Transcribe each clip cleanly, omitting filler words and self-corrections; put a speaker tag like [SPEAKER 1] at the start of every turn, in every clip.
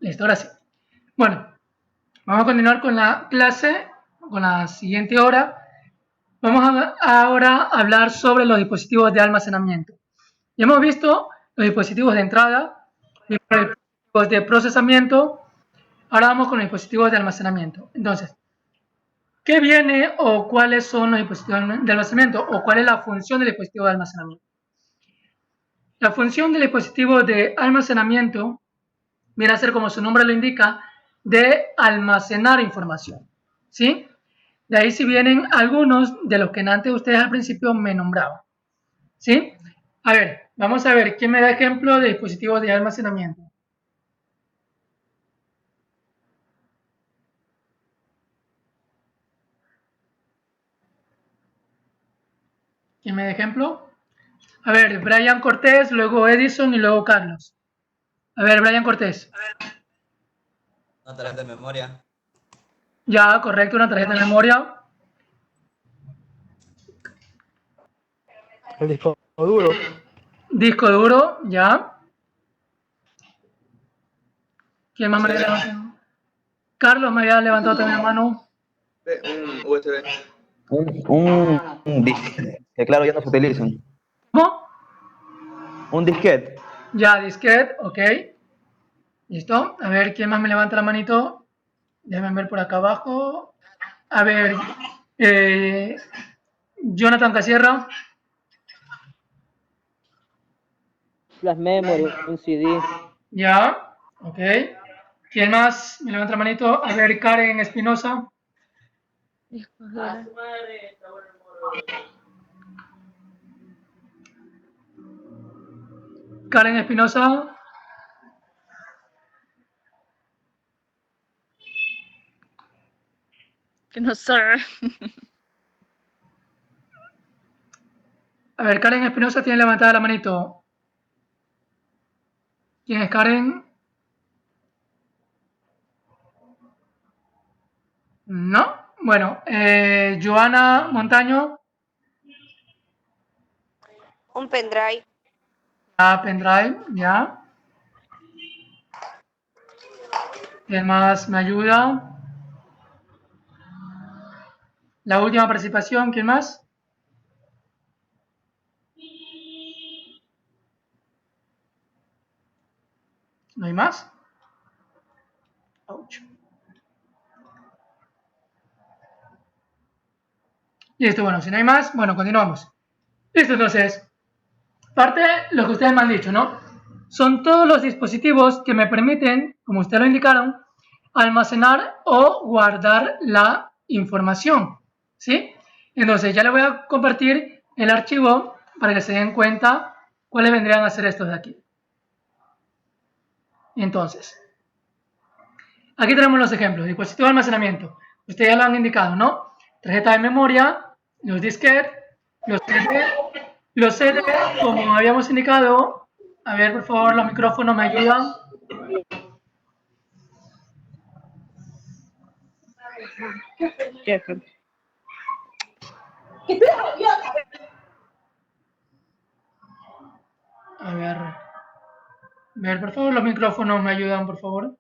[SPEAKER 1] Listo, ahora sí. Bueno, vamos a continuar con la clase, con la siguiente hora. Vamos ahora a hablar sobre los dispositivos de almacenamiento. Ya hemos visto los dispositivos de entrada, los dispositivos de procesamiento. Ahora vamos con los dispositivos de almacenamiento. Entonces, ¿qué viene o cuáles son los dispositivos de almacenamiento o cuál es la función del dispositivo de almacenamiento? La función del dispositivo de almacenamiento viene a ser, como su nombre lo indica, de almacenar información, ¿sí? De ahí si vienen algunos de los que antes ustedes al principio me nombraban, ¿sí? A ver, vamos a ver, ¿quién me da ejemplo de dispositivos de almacenamiento? ¿Quién me da ejemplo? A ver, Brian Cortés, luego Edison y luego Carlos. A ver, Brian Cortés.
[SPEAKER 2] Una tarjeta de memoria.
[SPEAKER 1] Ya, correcto, una tarjeta de memoria.
[SPEAKER 3] El disco duro.
[SPEAKER 1] Disco duro, ya. ¿Quién más me había levantado? Carlos me había levantado también la mano.
[SPEAKER 4] Un USB.
[SPEAKER 3] Un disquete, que claro, ya no se utilizan.
[SPEAKER 1] ¿Cómo?
[SPEAKER 3] Un disquete.
[SPEAKER 1] Ya, disquete, ok. Listo. A ver, ¿quién más me levanta la manito? Déjenme ver por acá abajo. A ver, Jonathan Casierra.
[SPEAKER 5] Flash memory, un CD.
[SPEAKER 1] Ya, ok. ¿Quién más me levanta la manito? A ver, Karen Espinosa. Karen Espinosa.
[SPEAKER 6] Que no sé.
[SPEAKER 1] A ver, Karen Espinosa tiene levantada la manito. ¿Quién es Karen? No. Bueno, Joana Montaño.
[SPEAKER 7] Un pendrive.
[SPEAKER 1] Ah, pendrive, ya. ¿Quién más me ayuda? La última participación, ¿quién más? ¿No hay más? Ouch. Listo, bueno, si no hay más, bueno, continuamos. Listo, entonces, parte de lo que ustedes me han dicho, ¿no? Son todos los dispositivos que me permiten, como ustedes lo indicaron, almacenar o guardar la información, ¿sí? Entonces, ya les voy a compartir el archivo para que se den cuenta cuáles vendrían a ser estos de aquí. Entonces, aquí tenemos los ejemplos. Dispositivo de almacenamiento. Ustedes ya lo han indicado, ¿no? Tarjeta de memoria, los disquetes, los CD, como habíamos indicado. A ver, por favor, los micrófonos me ayudan. A ver, por favor, los micrófonos me ayudan, por favor.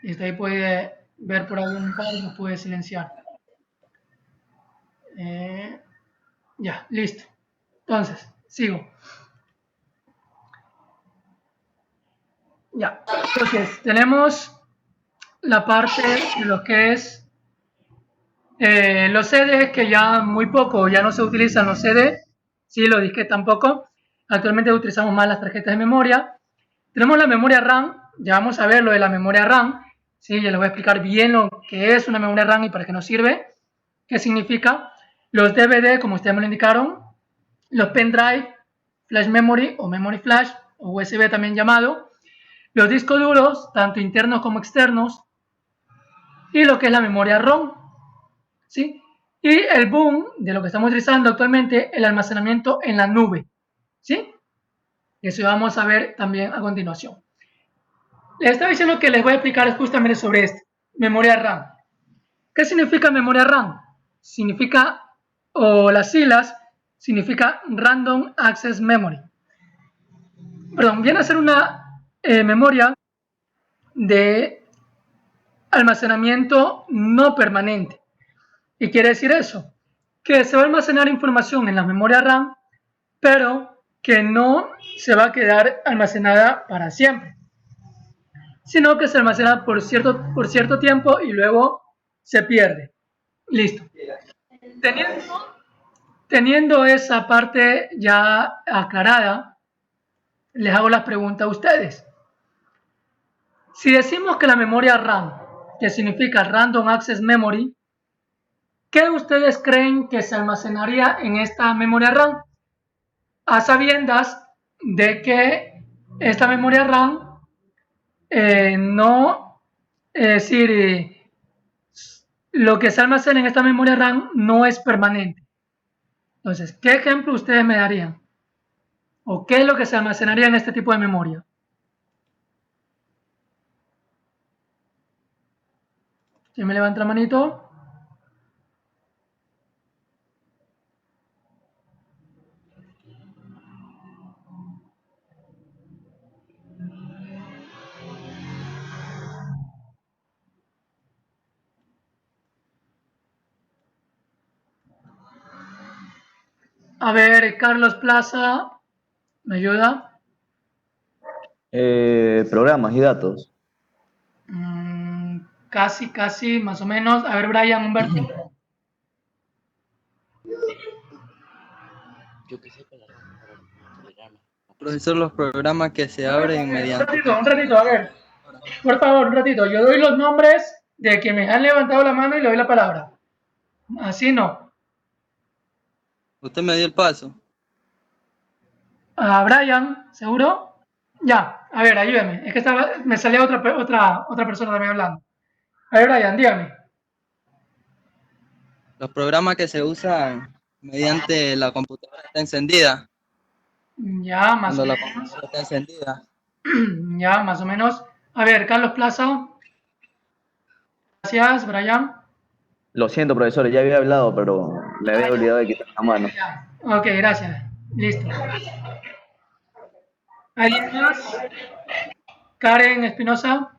[SPEAKER 1] Listo, ahí puede ver por algún par y los puede silenciar. Ya, listo. Entonces, sigo. Ya, entonces tenemos la parte de lo que es los CD, que ya muy poco, ya no se utilizan los CD, sí, los disquetes tampoco. Actualmente utilizamos más las tarjetas de memoria. Tenemos la memoria RAM, ya vamos a ver lo de la memoria RAM, sí, ya les voy a explicar bien lo que es una memoria RAM y para qué nos sirve, qué significa. Los DVD, como ustedes me lo indicaron, los pendrive, flash memory o memory flash, o USB también llamado, los discos duros, tanto internos como externos, y lo que es la memoria ROM, ¿sí? Y el boom de lo que estamos utilizando actualmente, el almacenamiento en la nube, ¿sí? Eso vamos a ver también a continuación. Les estaba diciendo que les voy a explicar justamente sobre esto, memoria RAM. ¿Qué significa memoria RAM? Significa, o las siglas, significa Random Access Memory. Perdón, viene a ser una memoria de almacenamiento no permanente. ¿Y quiere decir eso? Que se va a almacenar información en la memoria RAM, pero que no se va a quedar almacenada para siempre, sino que se almacena por cierto tiempo y luego se pierde. Listo. Teniendo esa parte ya aclarada, les hago las preguntas a ustedes. Si decimos que la memoria RAM, que significa Random Access Memory, ¿qué ustedes creen que se almacenaría en esta memoria RAM? A sabiendas de que esta memoria RAM no, es decir, lo que se almacena en esta memoria RAM no es permanente. Entonces, ¿qué ejemplo ustedes me darían? ¿O qué es lo que se almacenaría en este tipo de memoria? ¿Quién me levanta la manito? A ver, Carlos Plaza, ¿me ayuda?
[SPEAKER 3] Programas y datos.
[SPEAKER 1] Casi, más o menos. A ver, Brian, Humberto.
[SPEAKER 6] Profesor, los programas que se abren mediante...
[SPEAKER 1] Un ratito, a ver. Por favor, un ratito. Yo doy los nombres de quienes han levantado la mano y le doy la palabra. Así no.
[SPEAKER 6] Usted me dio el paso.
[SPEAKER 1] A Brian, ¿seguro? Ya, a ver, ayúdame. Es que me salía otra persona también hablando. A ver, Brian, dígame.
[SPEAKER 6] Los programas que se usan mediante la computadora está encendida.
[SPEAKER 1] Ya, más
[SPEAKER 6] Cuando
[SPEAKER 1] o
[SPEAKER 6] la
[SPEAKER 1] menos.
[SPEAKER 6] computadora está encendida.
[SPEAKER 1] Ya, más o menos. A ver, Carlos Plaza. Gracias, Brian.
[SPEAKER 3] Lo siento, profesor, ya había hablado, pero le había olvidado de quitar la mano.
[SPEAKER 1] Ya. Ok, gracias. Listo. ¿Alguien más? Karen Espinosa.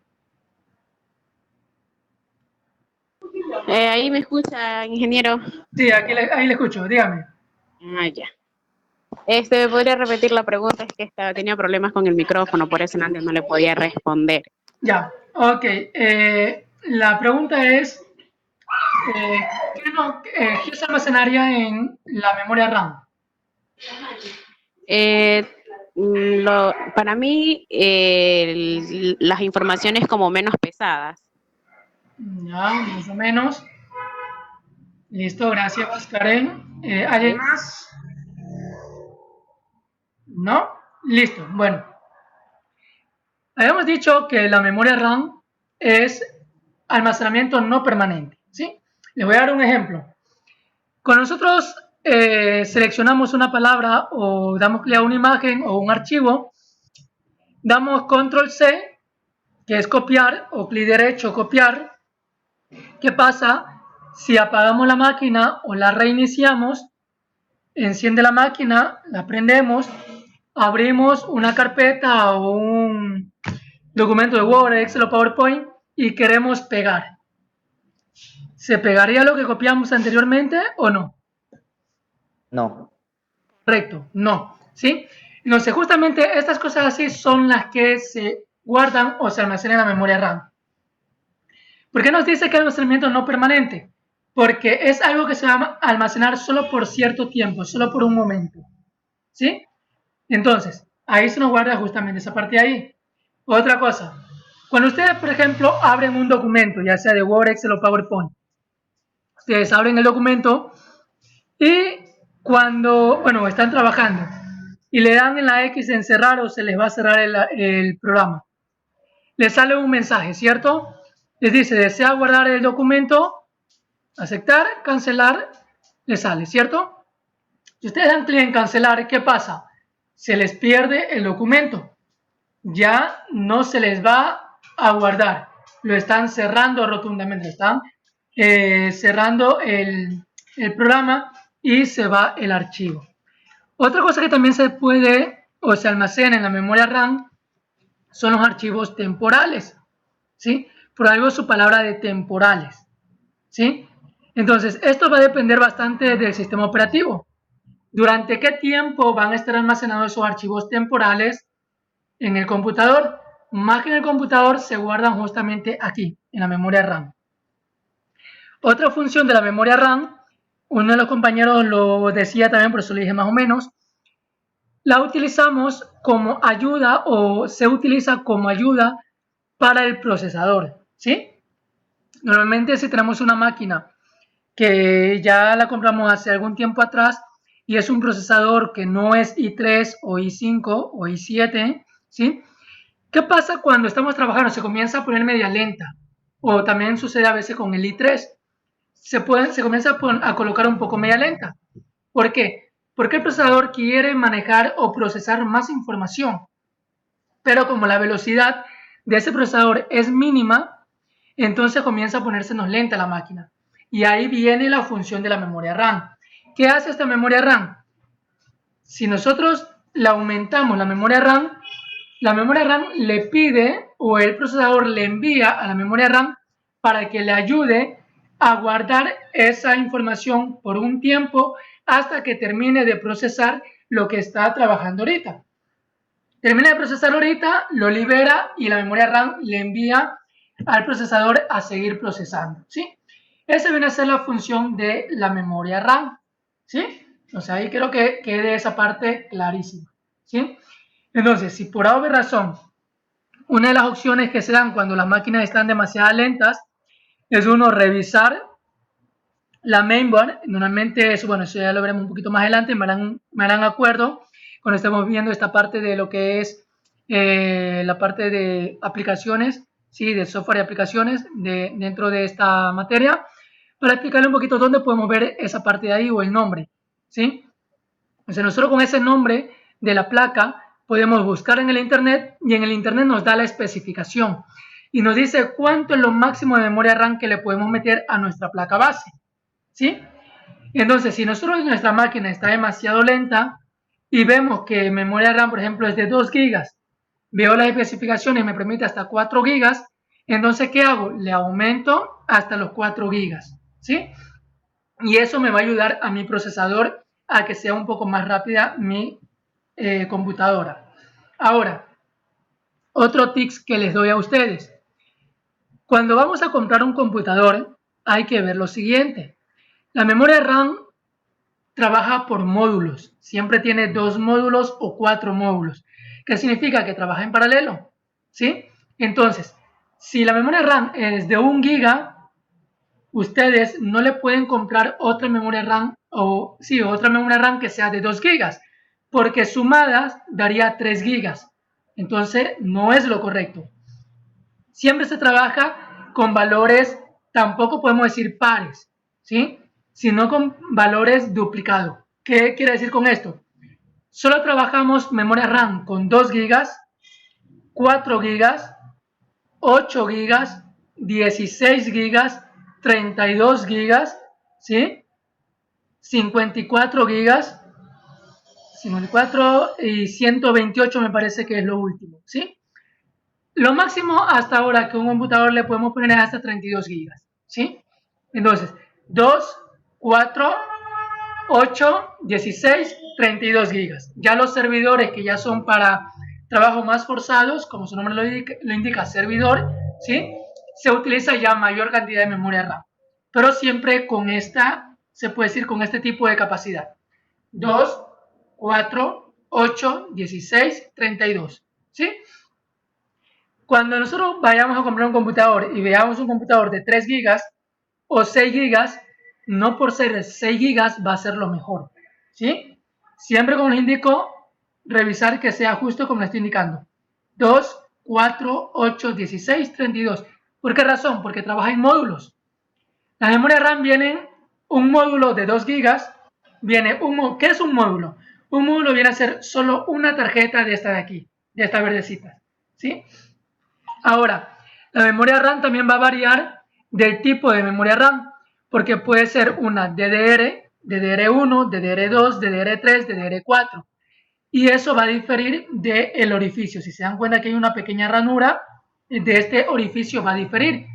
[SPEAKER 8] Ahí me escucha, ingeniero.
[SPEAKER 1] Sí, ahí le escucho, dígame.
[SPEAKER 8] Ah, ya. ¿Me podría repetir la pregunta? Es que tenía problemas con el micrófono, por eso antes no le podía responder.
[SPEAKER 1] Ya, ok. La pregunta es, ¿qué se almacenaría en la memoria RAM?
[SPEAKER 8] Para mí, las informaciones como menos pesadas.
[SPEAKER 1] Ya, más o menos. Listo, gracias, Karen. ¿Alguien más? ¿No? Listo, bueno. Habíamos dicho que la memoria RAM es almacenamiento no permanente, ¿sí? Les voy a dar un ejemplo. Cuando nosotros seleccionamos una palabra o damos clic a una imagen o un archivo, damos control C, que es copiar, o clic derecho, copiar. ¿Qué pasa? Si apagamos la máquina o la reiniciamos, enciende la máquina, la prendemos, abrimos una carpeta o un documento de Word, Excel o PowerPoint y queremos pegar. ¿Se pegaría lo que copiamos anteriormente o no?
[SPEAKER 3] No.
[SPEAKER 1] Correcto, no. ¿Sí? Entonces, justamente estas cosas así son las que se guardan o se almacenan en la memoria RAM. ¿Por qué nos dice que el almacenamiento no permanente? Porque es algo que se va a almacenar solo por cierto tiempo, solo por un momento. ¿Sí? Entonces, ahí se nos guarda justamente esa parte de ahí. Otra cosa, cuando ustedes, por ejemplo, abren un documento, ya sea de Word, Excel o PowerPoint, ustedes abren el documento y cuando, bueno, están trabajando y le dan en la X de encerrar o se les va a cerrar el programa, les sale un mensaje, ¿cierto? Les dice, desea guardar el documento, aceptar, cancelar, les sale, ¿cierto? Si ustedes dan clic en cancelar, ¿qué pasa? Se les pierde el documento. Ya no se les va a guardar. Lo están cerrando rotundamente. Están cerrando el programa y se va el archivo. Otra cosa que también se puede o se almacena en la memoria RAM son los archivos temporales. ¿sí? Por algo su palabra de temporales, ¿sí? Entonces, esto va a depender bastante del sistema operativo. ¿Durante qué tiempo van a estar almacenados esos archivos temporales en el computador? Más que en el computador, se guardan justamente aquí, en la memoria RAM. Otra función de la memoria RAM, uno de los compañeros lo decía también, por eso lo dije más o menos, la utilizamos como ayuda o se utiliza como ayuda para el procesador, ¿sí? Normalmente si tenemos una máquina que ya la compramos hace algún tiempo atrás y es un procesador que no es i3 o i5 o i7, ¿sí? ¿Qué pasa cuando estamos trabajando? Se comienza a poner media lenta, o también sucede a veces con el i3. Se comienza a colocar un poco media lenta. ¿Por qué? Porque el procesador quiere manejar o procesar más información, pero como la velocidad de ese procesador es mínima, entonces comienza a ponérsenos lenta la máquina. Y ahí viene la función de la memoria RAM. ¿Qué hace esta memoria RAM? Si nosotros la aumentamos la memoria RAM le pide o el procesador le envía a la memoria RAM para que le ayude a guardar esa información por un tiempo hasta que termine de procesar lo que está trabajando ahorita. Termina de procesar ahorita, lo libera y la memoria RAM le envía al procesador a seguir procesando, ¿sí? Esa viene a ser la función de la memoria RAM, ¿sí? O sea, ahí creo que quede esa parte clarísima, ¿sí? Entonces, si por alguna razón, una de las opciones que se dan cuando las máquinas están demasiado lentas es uno revisar la mainboard. Normalmente eso, bueno, eso ya lo veremos un poquito más adelante, me harán acuerdo cuando estemos viendo esta parte de lo que es la parte de aplicaciones, ¿sí? De software y aplicaciones dentro de esta materia, para explicarle un poquito dónde podemos ver esa parte de ahí o el nombre, ¿sí? Entonces nosotros con ese nombre de la placa podemos buscar en el internet y en el internet nos da la especificación y nos dice cuánto es lo máximo de memoria RAM que le podemos meter a nuestra placa base, ¿sí? Entonces, si nosotros nuestra máquina está demasiado lenta y vemos que memoria RAM, por ejemplo, es de 2 GB, veo las especificaciones y me permite hasta 4 GB, entonces, ¿qué hago? Le aumento hasta los 4 GB, ¿sí? Y eso me va a ayudar a mi procesador a que sea un poco más rápida mi computadora. Ahora, otro tips que les doy a ustedes. Cuando vamos a comprar un computador, hay que ver lo siguiente. La memoria RAM trabaja por módulos. Siempre tiene 2 módulos o 4 módulos. ¿Qué significa? Que trabaja en paralelo, ¿sí? Entonces, si la memoria RAM es de 1 GB, ustedes no le pueden comprar otra memoria RAM o sí, otra memoria RAM que sea de 2 GB, porque sumadas daría 3 GB. Entonces, no es lo correcto. Siempre se trabaja con valores, tampoco podemos decir pares, ¿sí? Sino con valores duplicados. ¿Qué quiere decir con esto? Solo trabajamos memoria RAM con 2 GB, 4 GB, 8 GB, 16 GB, 32 GB, ¿sí? 54 GB, 54 y 128 me parece que es lo último, ¿sí? Lo máximo hasta ahora que un computador le podemos poner es hasta 32 GB, ¿sí? Entonces, 2, 4, 8, 16, 32 GB. Ya los servidores que ya son para trabajos más forzados, como su nombre lo indica, servidor, ¿sí? Se utiliza ya mayor cantidad de memoria RAM. Pero siempre con esta, se puede decir con este tipo de capacidad. 2, 4, 8, 16, 32, ¿sí? Cuando nosotros vayamos a comprar un computador y veamos un computador de 3 GB o 6 GB, no por ser 6 GB va a ser lo mejor, ¿sí? Siempre, como les indico, revisar que sea justo como les estoy indicando. 2, 4, 8, 16, 32. ¿Por qué razón? Porque trabaja en módulos. La memoria RAM viene un módulo de 2 GB. ¿Qué es un módulo? Un módulo viene a ser solo una tarjeta de esta de aquí, de esta verdecita, ¿sí? Ahora, la memoria RAM también va a variar del tipo de memoria RAM, porque puede ser una DDR, DDR1, DDR2, DDR3, DDR4. Y eso va a diferir del orificio. Si se dan cuenta que hay una pequeña ranura, de este orificio va a diferir.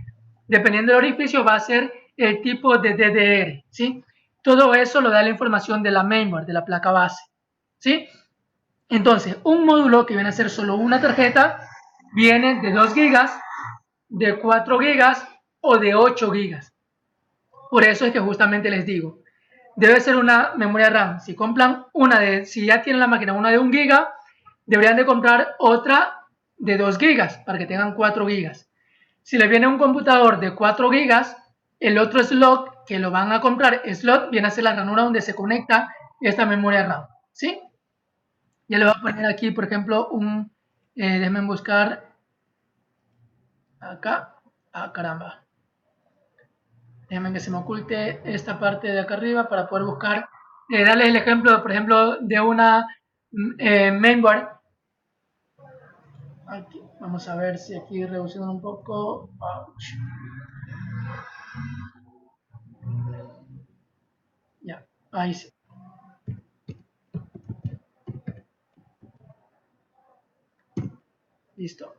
[SPEAKER 1] Dependiendo del orificio va a ser el tipo de DDR, ¿sí? Todo eso lo da la información de la mainboard, de la placa base, ¿sí? Entonces, un módulo que viene a ser solo una tarjeta viene de 2 GB, de 4 GB o de 8 GB. Por eso es que justamente les digo, debe ser una memoria RAM. Si compran si ya tienen la máquina una de 1 GB, deberían de comprar otra de 2 GB para que tengan 4 GB. Si les viene un computador de 4 GB, el otro slot que lo van a comprar, slot, viene a ser la ranura donde se conecta esta memoria RAM, ¿sí? Ya le voy a poner aquí, por ejemplo, déjenme buscar acá. Ah, caramba. Déjenme que se me oculte esta parte de acá arriba para poder buscar, darles el ejemplo, por ejemplo, de una mainboard. Aquí, vamos a ver si aquí reduciendo un poco. Ya, ahí sí. Listo.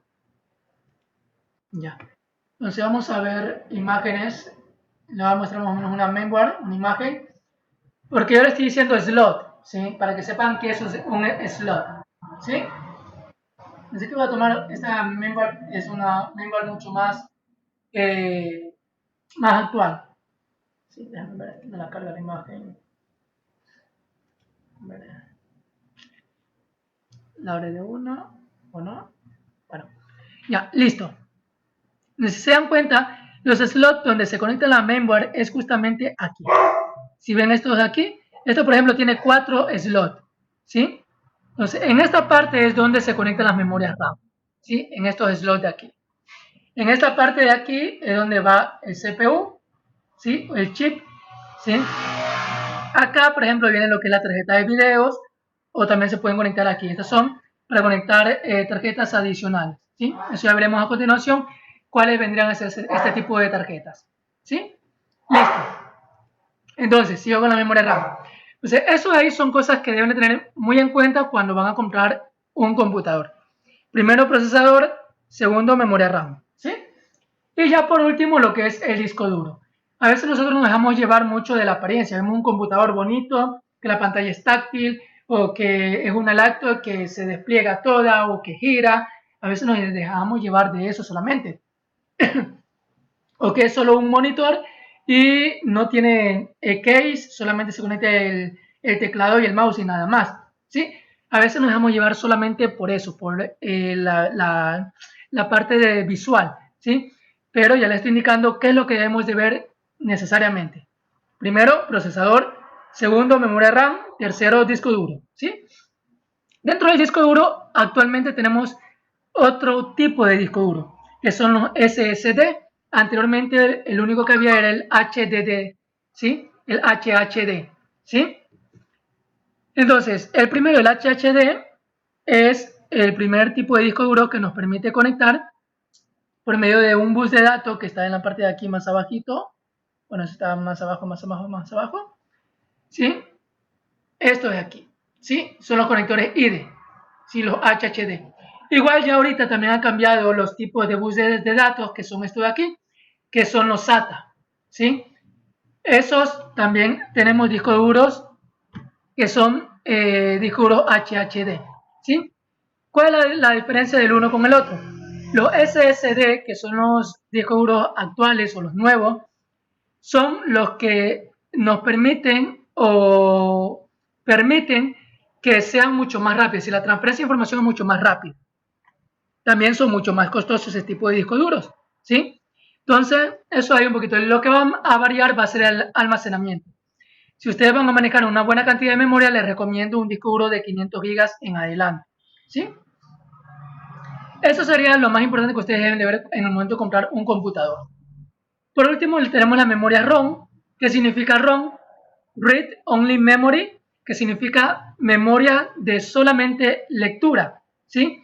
[SPEAKER 1] Ya. Entonces vamos a ver imágenes. Le voy a mostrar más o menos una mainboard, una imagen. Porque yo le estoy diciendo slot, ¿sí? Para que sepan que eso es un slot, ¿sí? Así que voy a tomar esta mainboard, es una mainboard mucho más actual. Sí, déjame ver, aquí me la carga la imagen. A ver. La abre de uno, ¿o no? Bueno, ya, listo. Si se dan cuenta, los slots donde se conecta la mainboard es justamente aquí. Si ven estos de aquí, esto por ejemplo tiene 4 slots, ¿sí? Entonces, en esta parte es donde se conectan las memorias RAM, ¿sí? En estos slots de aquí. En esta parte de aquí es donde va el CPU, ¿sí? El chip, ¿sí? Acá, por ejemplo, viene lo que es la tarjeta de videos, o también se pueden conectar aquí. Estas son para conectar tarjetas adicionales, ¿sí? Eso ya veremos a continuación cuáles vendrían a ser este tipo de tarjetas, ¿sí? Listo. Entonces, sigo con la memoria RAM. Entonces, eso ahí son cosas que deben de tener muy en cuenta cuando van a comprar un computador. Primero, procesador. Segundo, memoria RAM, ¿sí? Y ya por último, lo que es el disco duro. A veces nosotros nos dejamos llevar mucho de la apariencia. Vemos un computador bonito, que la pantalla es táctil, o que es una laptop que se despliega toda, o que gira. A veces nos dejamos llevar de eso solamente. O que es solo un monitor y no tiene case, solamente se conecta el teclado y el mouse y nada más, ¿sí? A veces nos dejamos llevar solamente por eso, por la parte de visual, ¿sí? Pero ya les estoy indicando qué es lo que debemos de ver necesariamente. Primero, procesador. Segundo, memoria RAM. Tercero, disco duro, ¿sí? Dentro del disco duro, actualmente tenemos otro tipo de disco duro, que son los SSD. Anteriormente el único que había era el HDD, ¿sí? El HHD, ¿sí? Entonces, el primero, el HHD, es el primer tipo de disco duro que nos permite conectar por medio de un bus de datos que está en la parte de aquí más abajito. Bueno, está más abajo, más abajo, más abajo, ¿sí? Esto de aquí, ¿sí? Son los conectores IDE, ¿sí? Los HHD. Igual ya ahorita también han cambiado los tipos de bus de datos, que son estos de aquí, que son los SATA, ¿sí? Esos también tenemos discos duros que son discos duros HHD, ¿sí? ¿Cuál es la diferencia del uno con el otro? Los SSD, que son los discos duros actuales o los nuevos, son los que nos permiten que sean mucho más rápidos. Y la transferencia de información es mucho más rápida. También son mucho más costosos ese tipo de discos duros, ¿sí? Entonces, eso hay un poquito. Lo que va a variar va a ser el almacenamiento. Si ustedes van a manejar una buena cantidad de memoria, les recomiendo un disco duro de 500 GB en adelante, ¿sí? Eso sería lo más importante que ustedes deben de ver en el momento de comprar un computador. Por último, tenemos la memoria ROM, que significa ROM, Read Only Memory, que significa memoria de solamente lectura, ¿sí?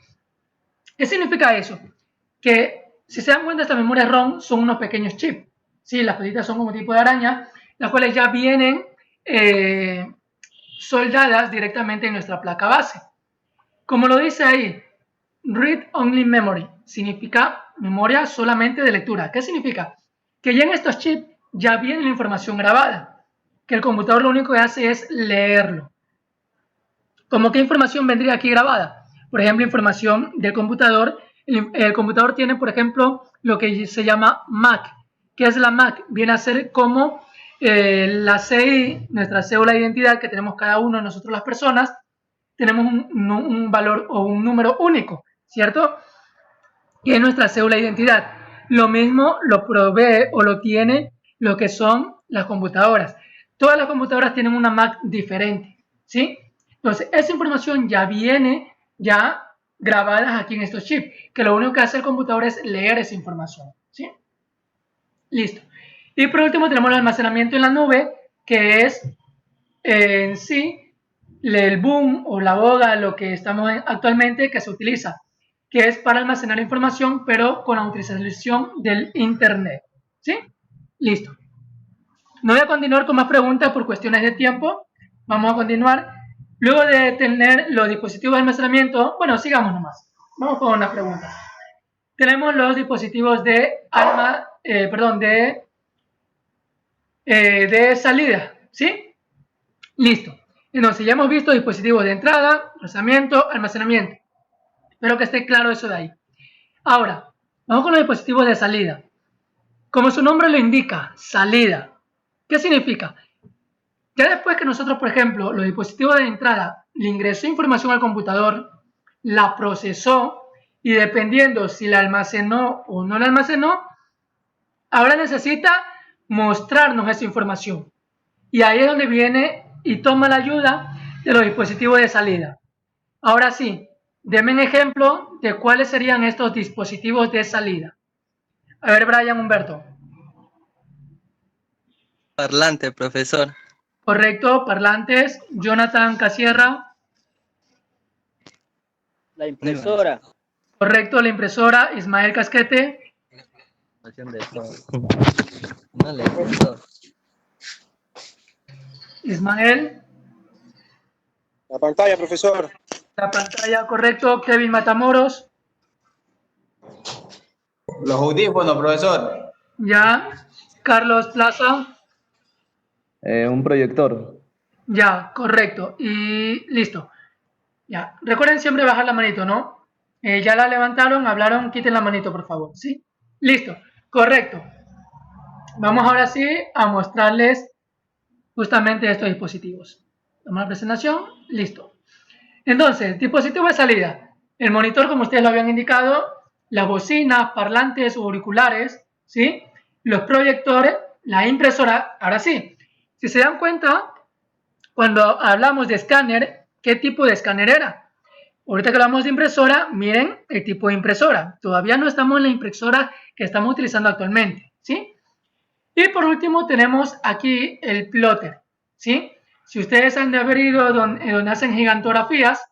[SPEAKER 1] ¿Qué significa eso? Que si se dan cuenta, estas memorias ROM son unos pequeños chips, ¿sí? Las cositas son como tipo de araña, las cuales ya vienen soldadas directamente en nuestra placa base. Como lo dice ahí, Read Only Memory. Significa memoria solamente de lectura. ¿Qué significa? Que ya en estos chips ya viene la información grabada. Que el computador lo único que hace es leerlo. ¿Cómo qué información vendría aquí grabada? Por ejemplo, información del computador. El computador tiene, por ejemplo, lo que se llama MAC. ¿Qué es la MAC? Viene a ser como la CI, nuestra cédula de identidad que tenemos cada uno de nosotros las personas. Tenemos un valor o un número único, ¿cierto? Que es nuestra cédula de identidad. Lo mismo lo provee o lo tiene lo que son las computadoras. Todas las computadoras tienen una MAC diferente, ¿sí? Entonces, esa información ya viene ya grabada aquí en estos chips, que lo único que hace el computador es leer esa información, ¿sí? Listo. Y por último tenemos el almacenamiento en la nube, que es en sí el boom o la boga, lo que estamos actualmente, que se utiliza, que es para almacenar información, pero con la utilización del Internet, ¿sí? Listo. No voy a continuar con más preguntas por cuestiones de tiempo. Vamos a continuar. Luego de tener los dispositivos de almacenamiento, bueno, sigamos nomás. Vamos con las preguntas. Tenemos los dispositivos de de salida, ¿sí? Listo. Entonces ya hemos visto dispositivos de entrada, procesamiento, almacenamiento. Espero que esté claro eso de ahí. Ahora, vamos con los dispositivos de salida. Como su nombre lo indica, salida. ¿Qué significa? Ya después que nosotros, por ejemplo, los dispositivos de entrada le ingresó información al computador, la procesó y dependiendo si la almacenó o no la almacenó, ahora necesita mostrarnos esa información. Y ahí es donde viene y toma la ayuda de los dispositivos de salida. Ahora sí, denme un ejemplo de cuáles serían estos dispositivos de salida. A ver, Brian Humberto.
[SPEAKER 6] Parlante, profesor.
[SPEAKER 1] Correcto, parlantes. Jonathan Casierra.
[SPEAKER 5] La impresora.
[SPEAKER 1] Correcto, la impresora. Ismael Casquete.
[SPEAKER 6] No le gustó.
[SPEAKER 1] Ismael.
[SPEAKER 9] La pantalla, profesor.
[SPEAKER 1] La pantalla, correcto. Kevin Matamoros.
[SPEAKER 2] Los audífonos, profesor.
[SPEAKER 1] Ya. Carlos Plaza.
[SPEAKER 3] Un proyector.
[SPEAKER 1] Ya, correcto. Y listo. Ya. Recuerden siempre bajar la manito, ¿no? Ya la levantaron, hablaron, quiten la manito, por favor. ¿Sí? Listo. Correcto. Vamos ahora sí a mostrarles justamente estos dispositivos. Toma la presentación. Listo. Entonces, dispositivo de salida. El monitor, como ustedes lo habían indicado, las bocinas, parlantes o auriculares, ¿sí? Los proyectores, la impresora. Ahora sí, si se dan cuenta, cuando hablamos de escáner, ¿qué tipo de escáner era? Ahorita que hablamos de impresora, miren el tipo de impresora. Todavía no estamos en la impresora que estamos utilizando actualmente, ¿sí? Y por último tenemos aquí el plotter, ¿sí? Si ustedes han de haber ido donde hacen gigantografías,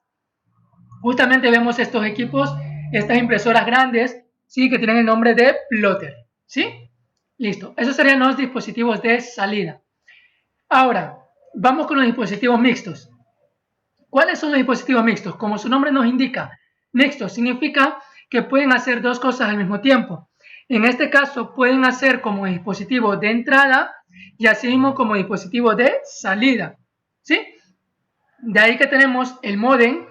[SPEAKER 1] justamente vemos estos equipos, estas impresoras grandes, ¿sí? Que tienen el nombre de plotter, ¿sí? Listo. Esos serían los dispositivos de salida. Ahora, vamos con los dispositivos mixtos. ¿Cuáles son los dispositivos mixtos? Como su nombre nos indica, mixtos significa que pueden hacer dos cosas al mismo tiempo. En este caso, pueden hacer como dispositivo de entrada y asimismo como dispositivo de salida, ¿sí? De ahí que tenemos el módem.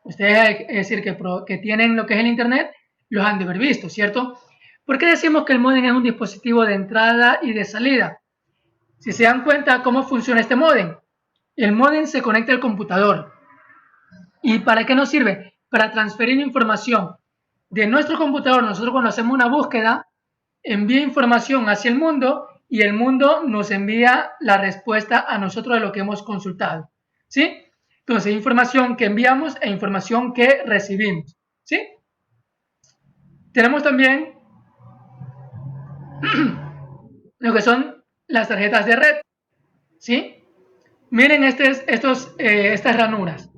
[SPEAKER 1] Ustedes, es decir, que tienen lo que es el Internet, los han de haber visto, ¿cierto? ¿Por qué decimos que el módem es un dispositivo de entrada y de salida? Si se dan cuenta cómo funciona este módem, el módem se conecta al computador. ¿Y para qué nos sirve? Para transferir información de nuestro computador. Nosotros cuando hacemos una búsqueda, envía información hacia el mundo y el mundo nos envía la respuesta a nosotros de lo que hemos consultado, ¿sí? Entonces, información que enviamos e información que recibimos, ¿sí? Tenemos también lo que son las tarjetas de red, ¿sí? Miren estas ranuras.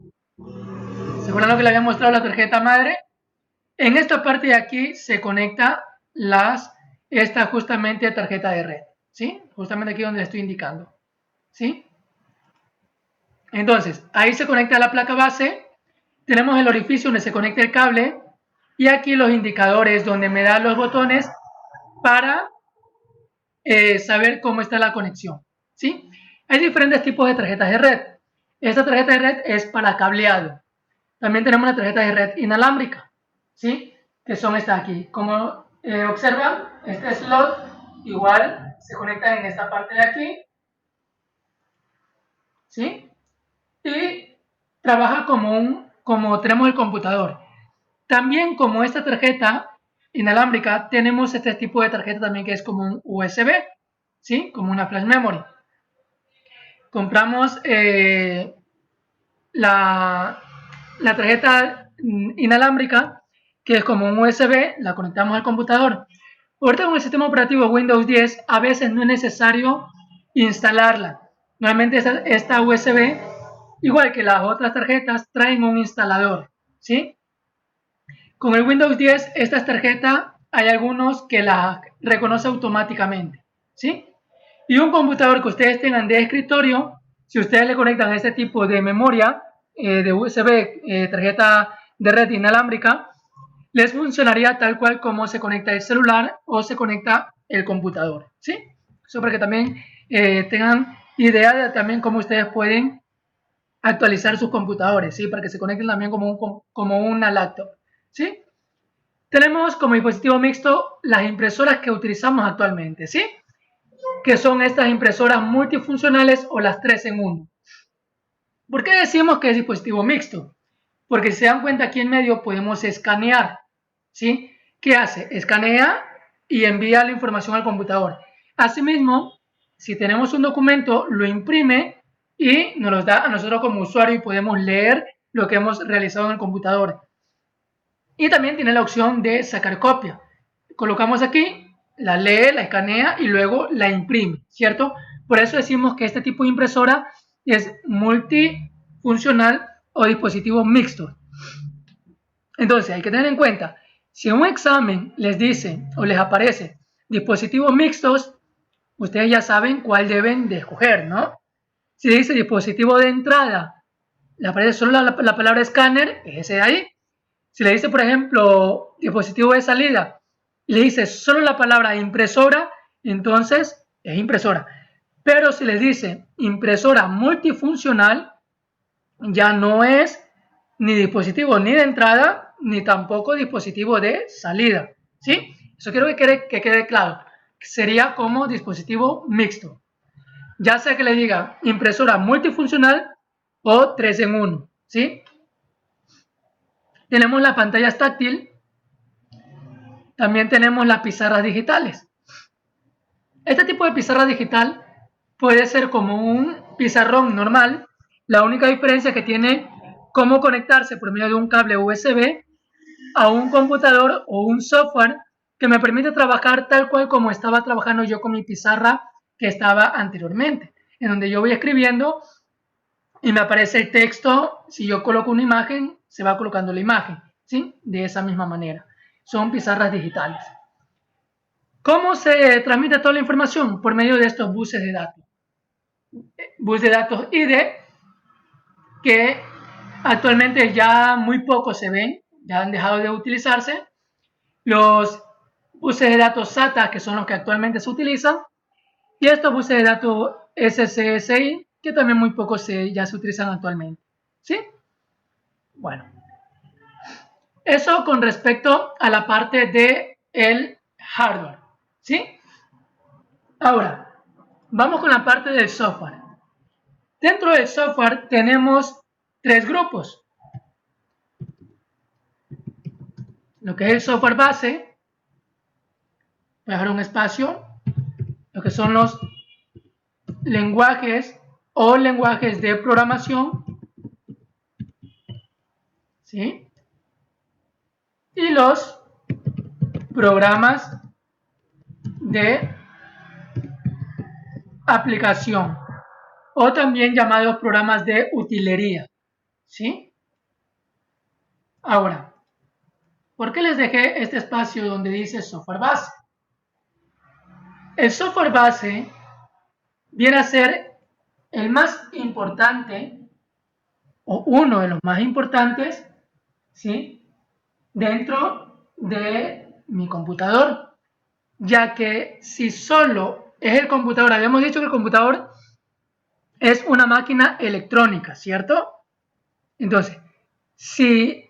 [SPEAKER 1] ¿Se acuerdan lo que le había mostrado la tarjeta madre? En esta parte de aquí se conecta esta justamente tarjeta de red, ¿sí? Justamente aquí donde le estoy indicando, ¿sí? Entonces, ahí se conecta la placa base tenemos el orificio donde se conecta el cable y aquí los indicadores donde me dan los botones para saber cómo está la conexión, ¿sí? Hay diferentes tipos de tarjetas de red. Esta tarjeta de red es para cableado. También tenemos una tarjeta de red inalámbrica, ¿sí? Que son estas aquí. Como observan, este slot igual se conecta en esta parte de aquí, ¿sí? Y trabaja como tenemos el computador. También como esta tarjeta inalámbrica, tenemos este tipo de tarjeta también que es como un USB, ¿sí? Como una flash memory. Compramos la tarjeta inalámbrica, que es como un USB, la conectamos al computador. Ahorita con el sistema operativo Windows 10, a veces no es necesario instalarla. Normalmente esta USB, igual que las otras tarjetas, traen un instalador, ¿sí? Con el Windows 10, estas tarjetas, hay algunos que las reconoce automáticamente, ¿sí? Y un computador que ustedes tengan de escritorio, si ustedes le conectan a este tipo de memoria de USB, tarjeta de red inalámbrica, les funcionaría tal cual como se conecta el celular o se conecta el computador, ¿sí? Eso para que también tengan idea de también cómo ustedes pueden actualizar sus computadores, ¿sí? Para que se conecten también como una laptop, ¿sí? Tenemos como dispositivo mixto las impresoras que utilizamos actualmente, ¿sí? Que son estas impresoras multifuncionales o las 3 en 1. ¿Por qué decimos que es dispositivo mixto? Porque si se dan cuenta aquí en medio podemos escanear, ¿sí? ¿Qué hace? Escanea y envía la información al computador. Asimismo, si tenemos un documento, lo imprime y nos lo da a nosotros como usuario y podemos leer lo que hemos realizado en el computador. Y también tiene la opción de sacar copia. Colocamos aquí, la lee, la escanea y luego la imprime, ¿cierto? Por eso decimos que este tipo de impresora es multifuncional o dispositivo mixto. Entonces hay que tener en cuenta, si en un examen les dice o les aparece dispositivos mixtos, ustedes ya saben cuál deben de escoger, ¿no? Si dice dispositivo de entrada, le aparece solo la palabra escáner, ese de ahí. Si le dice, por ejemplo, dispositivo de salida, y le dice solo la palabra impresora, entonces es impresora. Pero si les dice impresora multifuncional, ya no es ni dispositivo ni de entrada, ni tampoco dispositivo de salida, ¿sí? Eso quiero que quede claro. Sería como dispositivo mixto. Ya sea que le diga impresora multifuncional o 3 en 1, ¿sí? Tenemos las pantallas táctil, también tenemos las pizarras digitales. Este tipo de pizarra digital puede ser como un pizarrón normal, la única diferencia es que tiene cómo conectarse por medio de un cable USB a un computador o un software que me permite trabajar tal cual como estaba trabajando yo con mi pizarra que estaba anteriormente, en donde yo voy escribiendo y me aparece el texto. Si yo coloco una imagen, se va colocando la imagen, ¿sí? De esa misma manera. Son pizarras digitales. ¿Cómo se transmite toda la información? Por medio de estos buses de datos. Bus de datos ID, que actualmente ya muy pocos se ven, ya han dejado de utilizarse. Los buses de datos SATA, que son los que actualmente se utilizan. Y estos buses de datos SCSI, que también muy pocos ya se utilizan actualmente, ¿sí? Bueno, eso con respecto a la parte del hardware, ¿sí? Ahora, vamos con la parte del software. Dentro del software tenemos 3 grupos. Lo que es el software base, voy a dejar un espacio, lo que son los lenguajes o lenguajes de programación, ¿sí? Y los programas de aplicación o también llamados programas de utilería, ¿sí? Ahora, ¿por qué les dejé este espacio donde dice software base? El software base viene a ser el más importante o uno de los más importantes ¿sí? Dentro de mi computador, ya que si solo es el computador, habíamos dicho que el computador es una máquina electrónica, ¿cierto? Entonces, si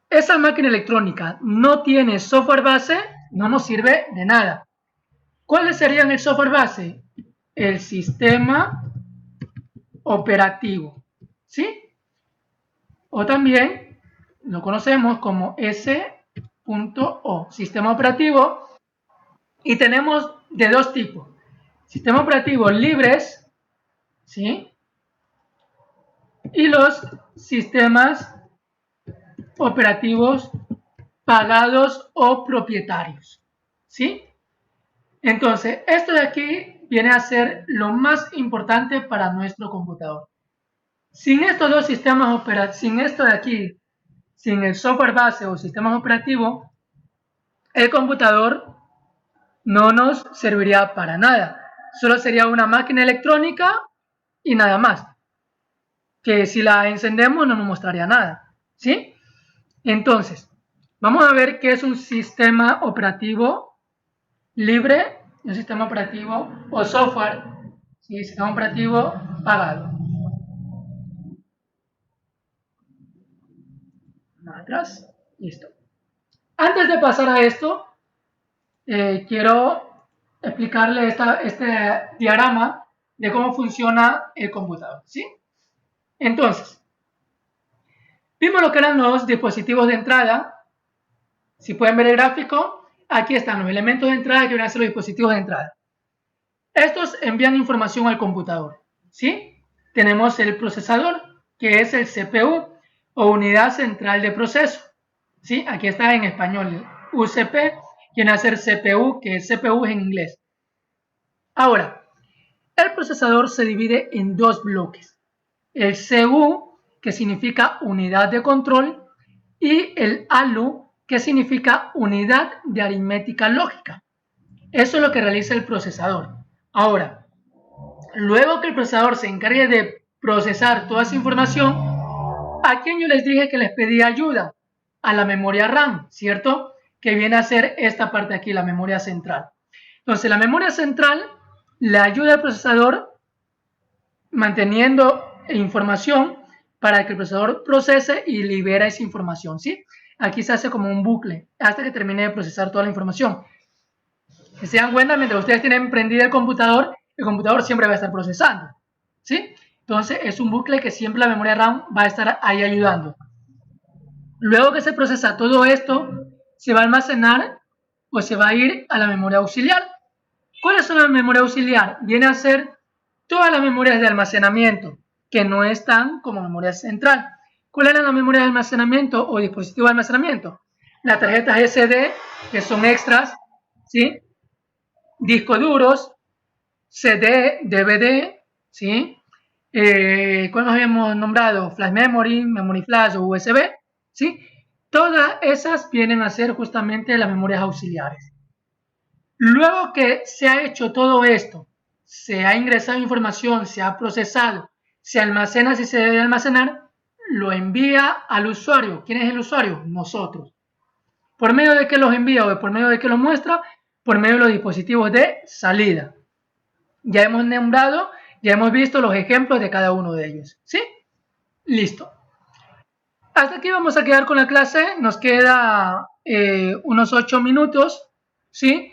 [SPEAKER 1] esa máquina electrónica no tiene software base, no nos sirve de nada. ¿Cuáles serían el software base? El sistema operativo, ¿sí? O también lo conocemos como S.O, sistema operativo, y tenemos de dos tipos. Sistemas operativos libres, ¿sí? Y los sistemas operativos pagados o propietarios, ¿sí? Entonces, esto de aquí viene a ser lo más importante para nuestro computador. Sin estos dos sistemas operativos, sin esto de aquí, sin el software base o sistemas operativos, el computador no nos serviría para nada. Solo sería una máquina electrónica y nada más. Que si la encendemos no nos mostraría nada, ¿sí? Entonces, vamos a ver qué es un sistema operativo libre, un sistema operativo o software, ¿sí? Sistema operativo pagado. Atrás, listo. Antes de pasar a esto, quiero explicarle este diagrama de cómo funciona el computador, ¿sí? Entonces, vimos lo que eran los dispositivos de entrada. Si pueden ver el gráfico, aquí están los elementos de entrada que van a ser los dispositivos de entrada. Estos envían información al computador, ¿sí? Tenemos el procesador, que es el CPU o unidad central de proceso, ¿sí? Aquí está en español, UCP, viene a ser CPU, que es CPU en inglés. Ahora, el procesador se divide en dos bloques. El CU, que significa unidad de control, y el ALU, que significa unidad de aritmética lógica. Eso es lo que realiza el procesador. Ahora, luego que el procesador se encargue de procesar toda esa información, ¿a quién yo les dije que les pedía ayuda? A la memoria RAM, ¿cierto? Que viene a ser esta parte de aquí, la memoria central. Entonces, la memoria central le ayuda al procesador manteniendo información para que el procesador procese y libera esa información, ¿sí? Aquí se hace como un bucle hasta que termine de procesar toda la información. Que se dan cuenta, mientras ustedes tienen prendido el computador siempre va a estar procesando, ¿sí? Entonces es un bucle que siempre la memoria RAM va a estar ahí ayudando. Luego que se procesa todo esto, se va a almacenar o se va a ir a la memoria auxiliar. ¿Cuáles son las memorias auxiliar? Viene a ser todas las memorias de almacenamiento que no están como memoria central. ¿Cuáles eran las memorias de almacenamiento o dispositivos de almacenamiento? Las tarjetas SD, que son extras, ¿sí? Discos duros, CD, DVD, ¿sí? ¿Cuál nos habíamos nombrado? Flash memory, memory flash o USB, ¿sí? Todas esas vienen a ser justamente las memorias auxiliares. Luego que se ha hecho todo esto, se ha ingresado información, se ha procesado, se almacena si se debe almacenar, lo envía al usuario. ¿Quién es el usuario? Nosotros. ¿Por medio de qué los envía o por medio de qué los muestra? Por medio de los dispositivos de salida. Ya hemos nombrado, ya hemos visto los ejemplos de cada uno de ellos. ¿Sí? Listo. Hasta aquí vamos a quedar con la clase. Nos queda unos 8 minutos. ¿Sí?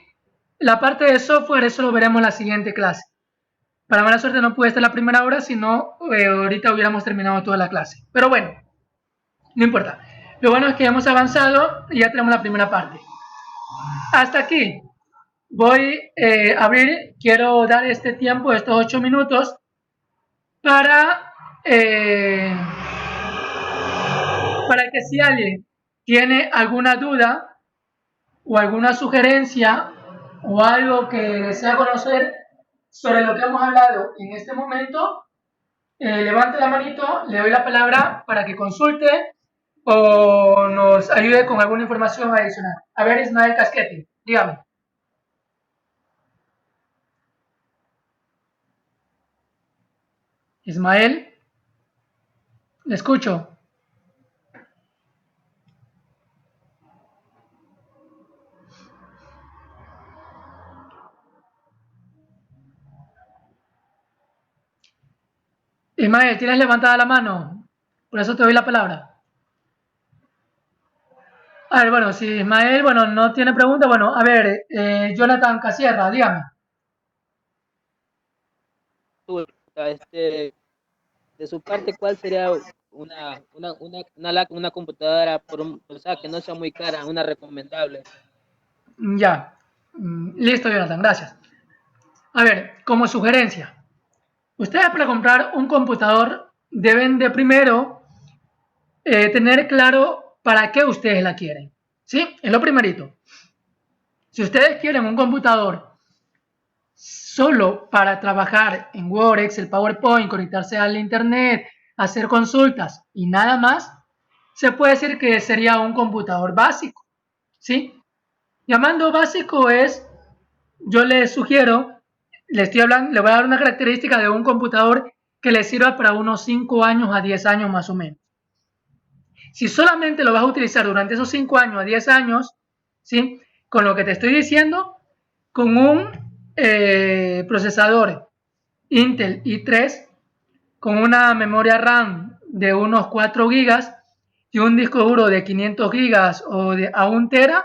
[SPEAKER 1] La parte de software, eso lo veremos en la siguiente clase. Para mala suerte no pude estar la primera hora, si no, ahorita hubiéramos terminado toda la clase. Pero bueno, no importa. Lo bueno es que hemos avanzado y ya tenemos la primera parte. Hasta aquí. Voy a abrir, quiero dar este tiempo, estos 8 minutos, para que si alguien tiene alguna duda o alguna sugerencia o algo que desea conocer sobre lo que hemos hablado en este momento, levante la manito, le doy la palabra para que consulte o nos ayude con alguna información adicional. A ver, Ismael Casquete, dígame. Ismael, le escucho. Ismael, ¿tienes levantada la mano? Por eso te doy la palabra. A ver, bueno, si Ismael, bueno, no tiene pregunta, bueno, a ver, Jonathan Casierra, dígame.
[SPEAKER 5] Este, de su parte, ¿cuál sería una computadora o sea, que no sea muy cara, una recomendable?
[SPEAKER 1] Ya. Listo, Jonathan, gracias. A ver, como sugerencia, ustedes para comprar un computador deben de primero tener claro para qué ustedes la quieren. ¿Sí? Es lo primerito. Si ustedes quieren un computador solo para trabajar en Word, Excel, PowerPoint, conectarse al Internet, hacer consultas y nada más, se puede decir que sería un computador básico. ¿Sí? Llamando básico es, yo les sugiero, le voy a dar una característica de un computador que le sirva para unos 5 años a 10 años más o menos. Si solamente lo vas a utilizar durante esos 5 años a 10 años, ¿sí? Con lo que te estoy diciendo, con un procesador Intel i3, con una memoria RAM de unos 4 gigas y un disco duro de 500 gigas o a 1 tera,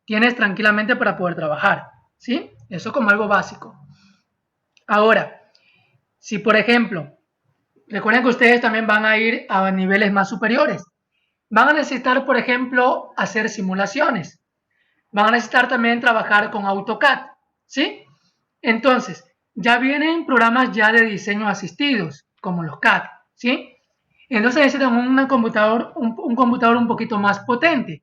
[SPEAKER 1] tienes tranquilamente para poder trabajar, ¿sí? Eso como algo básico. Ahora, si por ejemplo, recuerden que ustedes también van a ir a niveles más superiores, van a necesitar, por ejemplo, hacer simulaciones, van a necesitar también trabajar con AutoCAD, ¿sí? Entonces, ya vienen programas ya de diseño asistidos, como los CAD, ¿sí? Entonces necesitan un computador un poquito más potente.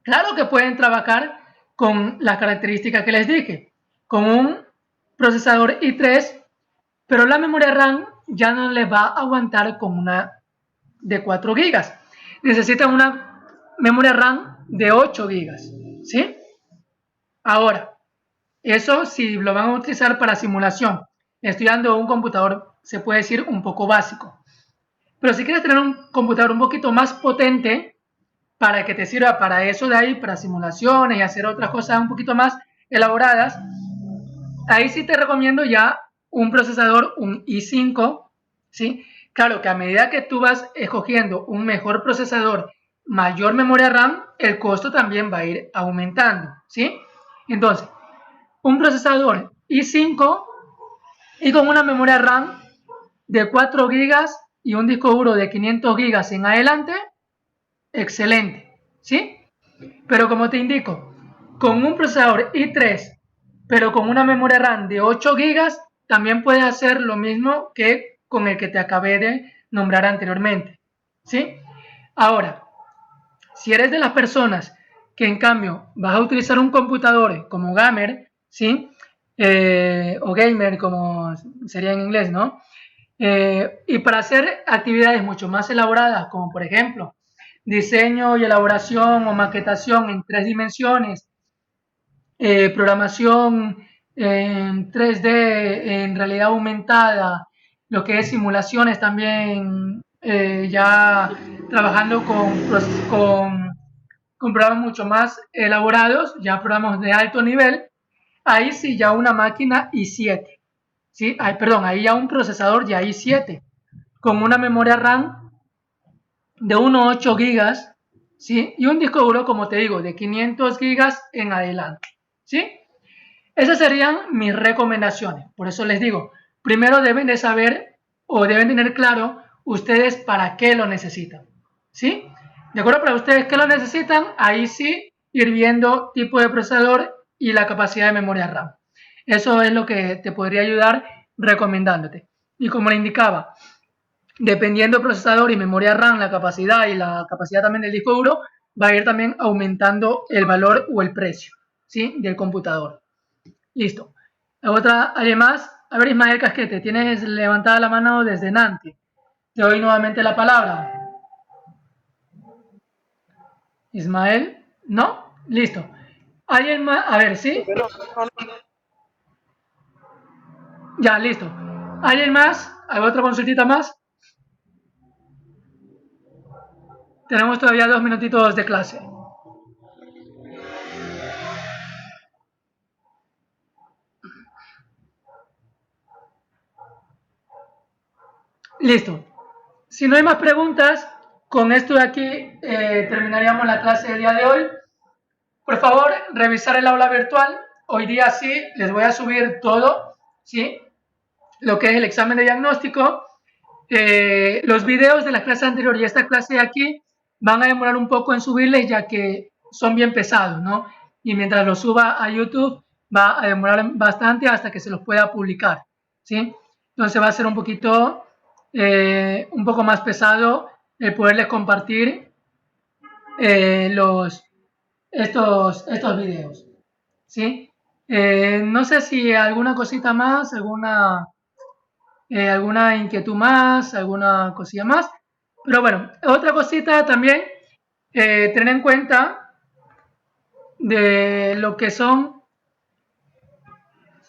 [SPEAKER 1] Claro que pueden trabajar con las características que les dije, con un procesador i3, pero la memoria RAM ya no les va a aguantar con una de 4 gigas. Necesitan una memoria RAM de 8 gigas, ¿sí? Ahora, eso si lo van a utilizar para simulación, estudiando un computador, se puede decir un poco básico. Pero si quieres tener un computador un poquito más potente, para que te sirva para eso de ahí, para simulaciones y hacer otras cosas un poquito más elaboradas, ahí sí te recomiendo ya un procesador, un i5, ¿sí? Claro que a medida que tú vas escogiendo un mejor procesador, mayor memoria RAM, el costo también va a ir aumentando, ¿sí? Entonces, un procesador i5 y con una memoria RAM de 4 gigas y un disco duro de 500 gigas en adelante, excelente, ¿sí? Pero como te indico, con un procesador i3, pero con una memoria RAM de 8 gigas, también puedes hacer lo mismo que con el que te acabé de nombrar anteriormente, ¿sí? Ahora, si eres de las personas que en cambio vas a utilizar un computador como gamer, ¿sí? O gamer, como sería en inglés, ¿no? Y para hacer actividades mucho más elaboradas, como por ejemplo diseño y elaboración o maquetación en 3 dimensiones, programación en 3D, en realidad aumentada, lo que es simulaciones también, ya trabajando con programas mucho más elaborados, ya programas de alto nivel, ahí sí ya una máquina i7, ¿sí? Perdón, ahí ya un procesador ya i7, con una memoria RAM de unos 8 gigas, ¿sí? Y un disco duro, como te digo, de 500 gigas en adelante, ¿sí? Esas serían mis recomendaciones. Por eso les digo, primero deben de saber o deben tener claro ustedes para qué lo necesitan, ¿sí? De acuerdo, para ustedes que lo necesitan, ahí sí ir viendo tipo de procesador y la capacidad de memoria RAM. Eso es lo que te podría ayudar recomendándote. Y como le indicaba, dependiendo del procesador y memoria RAM, la capacidad y la capacidad también del disco duro, va a ir también aumentando el valor o el precio, ¿sí? Del computador. Listo. Otra, además, a ver, Ismael Casquete, tienes levantada la mano desde Nantes. Te doy nuevamente la palabra. Ismael, ¿no? Listo. ¿Alguien más? A ver, ¿sí? Ya, listo. ¿Alguien más? ¿Hay otra consultita más? Tenemos todavía 2 minutitos de clase. Listo. Si no hay más preguntas, con esto de aquí terminaríamos la clase del día de hoy. Por favor, revisar el aula virtual. Hoy día sí, les voy a subir todo, ¿sí? Lo que es el examen de diagnóstico. Los videos de la clase anterior y esta clase de aquí van a demorar un poco en subirles, ya que son bien pesados, ¿no? Y mientras los suba a YouTube, va a demorar bastante hasta que se los pueda publicar, ¿sí? Entonces va a ser un poquito, un poco más pesado el poderles compartir estos videos, ¿sí? No sé si alguna cosita más, alguna inquietud más, alguna cosilla más. Pero bueno, otra cosita también, tener en cuenta de lo que son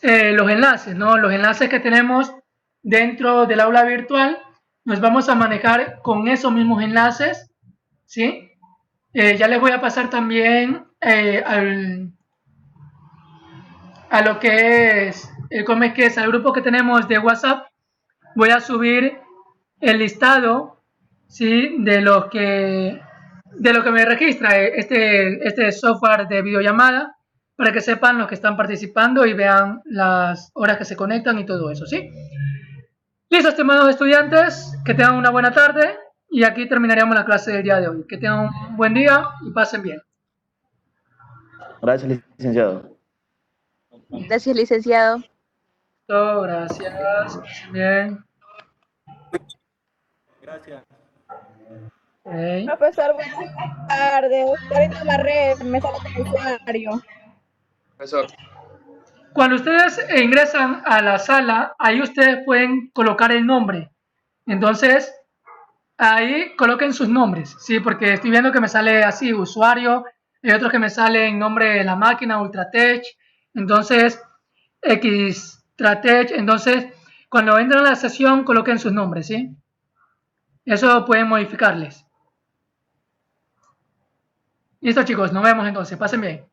[SPEAKER 1] los enlaces, ¿no? Los enlaces que tenemos dentro del aula virtual, nos vamos a manejar con esos mismos enlaces, ¿sí? Ya les voy a pasar también a lo que es, ¿cómo es que es? Al grupo que tenemos de WhatsApp, voy a subir el listado, ¿sí? de lo que me registra este software de videollamada, para que sepan los que están participando y vean las horas que se conectan y todo eso, ¿sí? Listo, estimados estudiantes, que tengan una buena tarde y aquí terminaríamos la clase del día de hoy. Que tengan un buen día y pasen bien.
[SPEAKER 3] Gracias, licenciado.
[SPEAKER 10] Gracias, licenciado.
[SPEAKER 1] Gracias, pasen bien.
[SPEAKER 9] Gracias.
[SPEAKER 1] Okay.
[SPEAKER 10] Profesor, buenas tardes. Ahorita la red me sale el usuario.
[SPEAKER 4] Profesor.
[SPEAKER 1] Cuando ustedes ingresan a la sala, ahí ustedes pueden colocar el nombre. Entonces, ahí coloquen sus nombres, ¿sí? Porque estoy viendo que me sale así, usuario, hay otros que me salen nombre de la máquina, Ultratech, entonces, Xtratech, entonces, cuando entran a la sesión, coloquen sus nombres, ¿sí? Eso pueden modificarles. Listo, chicos, nos vemos entonces, pasen bien.